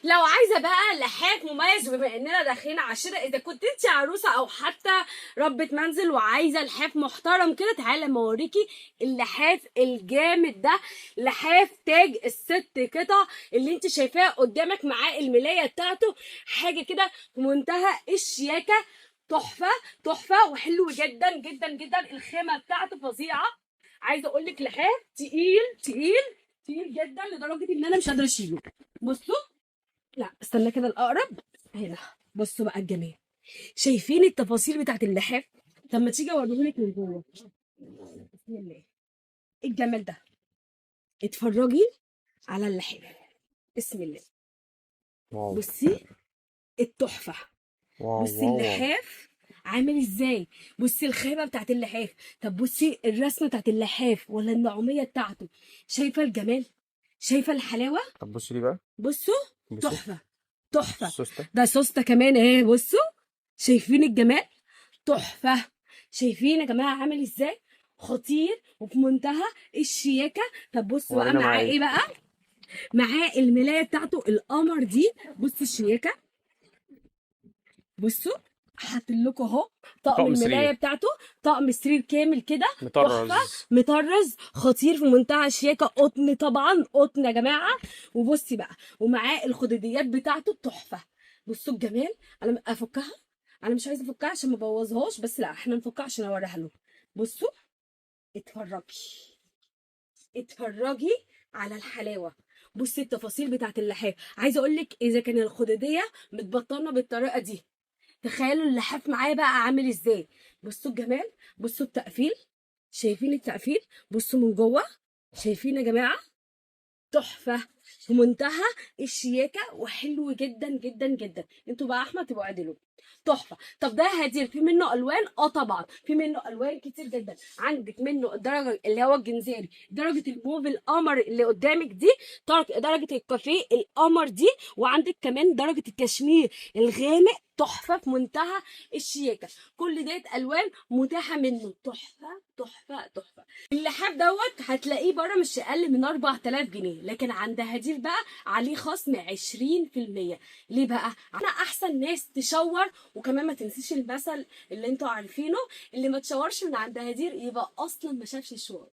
لو عايزه بقى لحاف مميز، بما اننا داخلين عاشره، اذا كنت انت عروسه او حتى ربة منزل وعايزه لحاف محترم كده، تعالى اما اوريكي اللحاف الجامد ده. لحاف تاج الست قطع اللي انت شايفاه قدامك، معاه الملايه بتاعته، حاجه كده في منتهى الشياكه. تحفه تحفه وحلو جدا جدا جدا. الخامه بتاعته فظيعه. عايزه اقول لك لحاف تقيل تقيل تقيل جدا لدرجه ان انا مش قادره اشيله. بصوا، لا استنى كده الاقرب هنا. بصوا بقى الجمال، شايفين التفاصيل بتاعت اللحاف؟ طب ما تيجي اوريهولك من جوه. بسم الله، ايه الجمال ده؟ اتفرجي على اللحاف. بسم الله. واو بصي التحفه. واو بصي واو واو. اللحاف عامل ازاي. بصي الخيمه بتاعت اللحاف. طب بصي الرسمه بتاعت اللحاف ولا النعوميه بتاعته. شايفه الجمال؟ شايفه الحلاوه؟ طب بصي دي بقى. بصوا، بصي تحفه تحفه. السوستة. ده سوسته كمان اهي، بصوا. شايفين الجمال؟ تحفه. شايفين يا جماعه عامل ازاي؟ خطير وفي منتهى الشياكه. طب بصوا بقى ورينا معاه معايا ايه ايه. بقى. معاه الملايه بتاعته القمر دي. بصوا الشياكه. بصوا، حاطط لكم اهو طقم طقم الملايه سرير بتاعته. طقم سرير كامل كده. تحفه. مطرز. مطرز خطير في منتهى الشياكه. قطن طبعا، قطن يا جماعه. وبصي بقى، ومعاه الخدوديات بتاعته تحفه. بصوا الجمال. انا افكها، انا مش عايزه افكها عشان ما ابوظهاش، بس لا احنا نفكها عشان اوريها له. بصوا، اتفرجي اتفرجي على الحلاوه. بصي التفاصيل بتاعت اللحاف. عايزه اقول لك اذا كان الخدوديه متبطنه بالطريقه دي، تخيلوا اللحاف معايا بقى عامل ازاي. بصوا الجمال. بصوا التقفيل. شايفين التقفيل؟ بصوا من جوه. شايفين يا جماعه؟ تحفه في منتهى الشياكه وحلو جدا جدا جدا. انتوا بقى احمد تبقوا عدلوا. تحفه. طب ده هدير في منه الوان؟ اه طبعا في منه الوان كتير جدا. عندك منه الدرجه اللي هو الجنزيري، درجه الموف القمر اللي قدامك دي، درجه الكافيه القمر دي، وعندك كمان درجه الكشمير الغامق. تحفه في منتهى الشياكه. كل ديت الوان متاحه منه. تحفه تحفه تحفه. اللحاف دوت هتلاقيه بره مش اقل من 4000 جنيه، لكن عند هدير بقى عليه خصم 20%. ليه بقى؟ احنا احسن ناس تشور. وكمان ما تنسيش المثل اللي انتوا عارفينه، اللي ما تشورش من عند هدير يبقى اصلا ما شافش الشغل.